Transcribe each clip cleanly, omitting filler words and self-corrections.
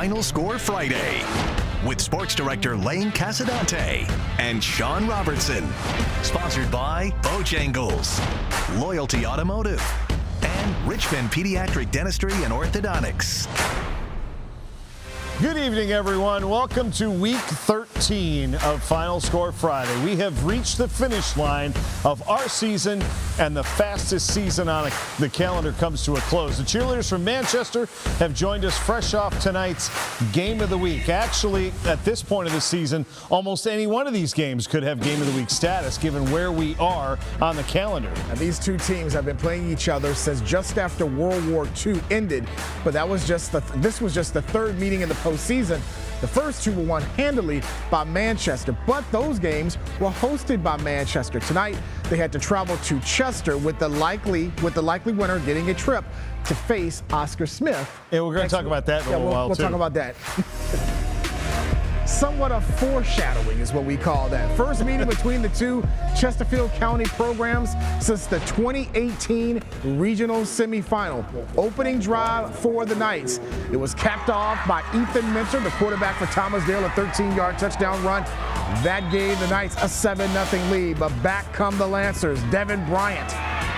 Final Score Friday with Sports Director Lane Casadante and Sean Robertson. Sponsored by Bojangles, Loyalty Automotive, and Richmond Pediatric Dentistry and Orthodontics. Good evening, everyone. Welcome to Week 13 of Final Score Friday. We have reached the finish line of our season, and the fastest season on the calendar comes to a close. The cheerleaders from Manchester have joined us fresh off tonight's Game of the Week. Actually, at this point of the season, almost any one of these games could have Game of the Week status, given where we are on the calendar. Now, these two teams have been playing each other since just after World War II ended, but this was just the third meeting in the postseason. The first two were won handily by Manchester, but those games were hosted by Manchester. Tonight, they had to travel to Chester with the likely winner getting a trip to face Oscar Smith. Yeah, we're going to talk about that in a little while, we'll too. talk about that. Somewhat of foreshadowing is what we call that. First meeting between the two Chesterfield County programs since the 2018 regional semifinal. Opening drive for the Knights. It was capped off by Ethan Minter, the quarterback for Thomasdale, a 13-yard touchdown run. That gave the Knights a 7-0 lead, but back come the Lancers. Devin Bryant,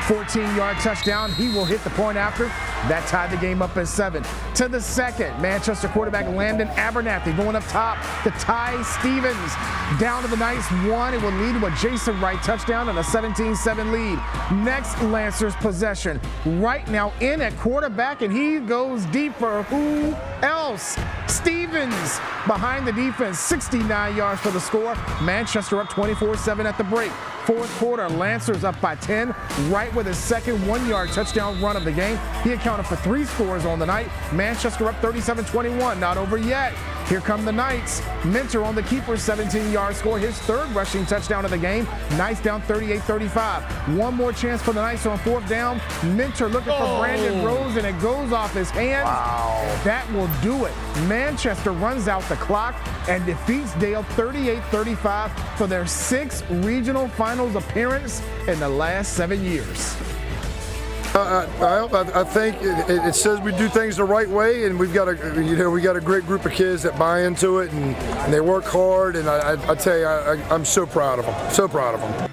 14-yard touchdown. He will hit the point after. That tied the game up at 7. To the second, Manchester quarterback Landon Abernathy going up top to Ty Stevens. Down to the Knights 1. It will lead to a Jason Wright touchdown and a 17-7 lead. Next Lancers possession. Right now in at quarterback, and he goes deep for who else? Stevens behind the defense, 69 yards for the score. Manchester up 24-7 at the break. Fourth quarter, Lancers up by 10, right with his second 1-yard touchdown run of the game. He accounted for 3 scores on the night. Manchester up 37-21, not over yet. Here come the Knights. Minter on the keeper's 17-yard score, his third rushing touchdown of the game. Knights down 38-35. One more chance for the Knights on fourth down. Minter looking for Brandon Rose, and it goes off his hands. Wow. That will do it. Manchester runs out the clock and defeats Dale 38-35 for their 6th regional finals appearance in the last 7 years. I think it says we do things the right way, and we got a great group of kids that buy into it and they work hard. And I tell you, I'm so proud of them. So proud of them.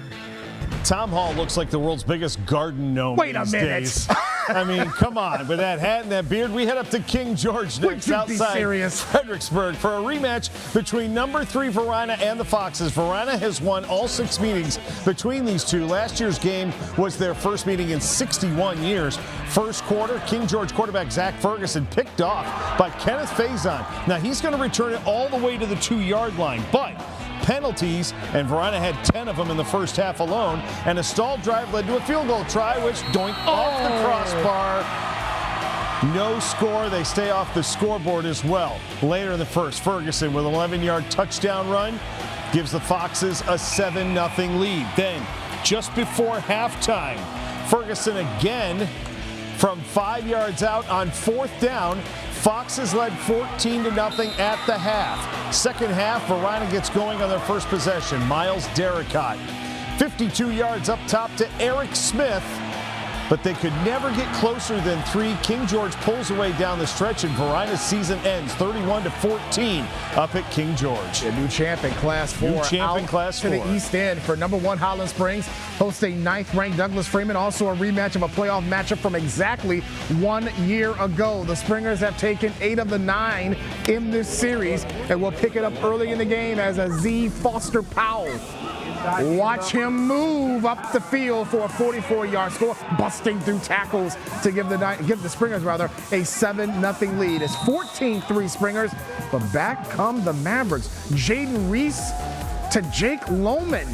Tom Hall looks like the world's biggest garden gnome these days. I mean, come on. With that hat and that beard, we head up to King George next outside Fredericksburg for a rematch between number 3 Varina and the Foxes. Varina has won all 6 meetings between these two. Last year's game was their first meeting in 61 years. First quarter, King George quarterback Zach Ferguson picked off by Kenneth Faison. Now, he's going to return it all the way to the 2-yard line, but penalties, and Varina had 10 of them in the first half alone, and a stalled drive led to a field goal try, which doinked off the crossbar. No score. They stay off the scoreboard as well. Later in the first, Ferguson with an 11-yard touchdown run gives the Foxes a 7-0 lead. Then, just before halftime, Ferguson again from 5 yards out on fourth down. Foxes led 14-0 at the half. Second half, Varina gets going on their first possession. Miles Derricott, 52 yards up top to Eric Smith, but they could never get closer than 3. King George pulls away down the stretch, and Varina's season ends 31-14 up at King George. A new champ in Class 4. New champ in Class 4. To the East End for number 1 Highland Springs. Hosts a 9th-ranked Douglas Freeman. Also a rematch of a playoff matchup from exactly 1 year ago. The Springers have taken 8 of the 9 in this series, and will pick it up early in the game as a Z Foster Powell. Watch him move up the field for a 44-yard score, busting through tackles to give the Springers a 7-0 lead. It's 14-3 Springers, but back come the Mavericks. Jaden Reese to Jake Lohman,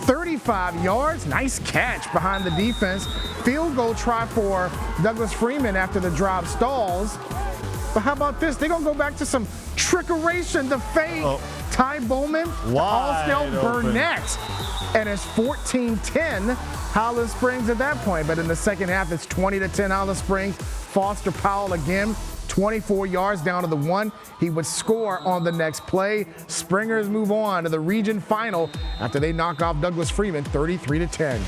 35 yards, nice catch behind the defense. Field goal try for Douglas Freeman after the drive stalls. But how about this? They're going to go back to some trickeration to fade. Ty Bowman, Allsdale Burnett. And it's 14-10 Highland Springs at that point. But in the second half, it's 20-10 Highland Springs. Foster Powell again, 24 yards down to the 1. He would score on the next play. Springers move on to the region final after they knock off Douglas Freeman 33-10.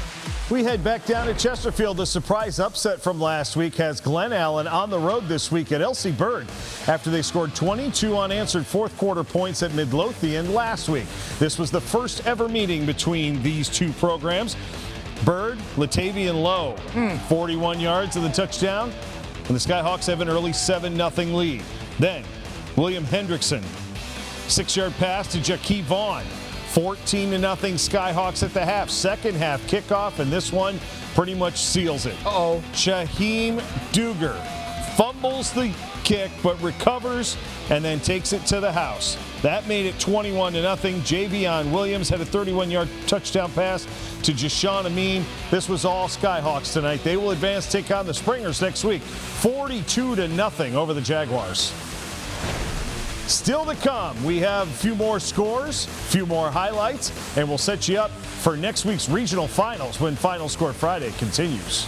We head back down to Chesterfield. The surprise upset from last week has Glen Allen on the road this week at Elsie Bird after they scored 22 unanswered fourth quarter points at Midlothian last week. This was the first ever meeting between these two programs. Bird, Latavian Lowe, 41 yards of the touchdown, and the Skyhawks have an early 7-0 lead. Then William Hendrickson, 6-yard pass to Jaquie Vaughn. 14-0 Skyhawks at the half. Second half kickoff, and this one pretty much seals it. Shaheem Duger fumbles the kick, but recovers and then takes it to the house. That made it 21-0. Javion Williams had a 31-yard touchdown pass to Jashawn Amin. This was all Skyhawks tonight. They will advance, take on the Springers next week. 42-0 over the Jaguars. Still to come, we have a few more scores, a few more highlights, and we'll set you up for next week's regional finals when Final Score Friday continues.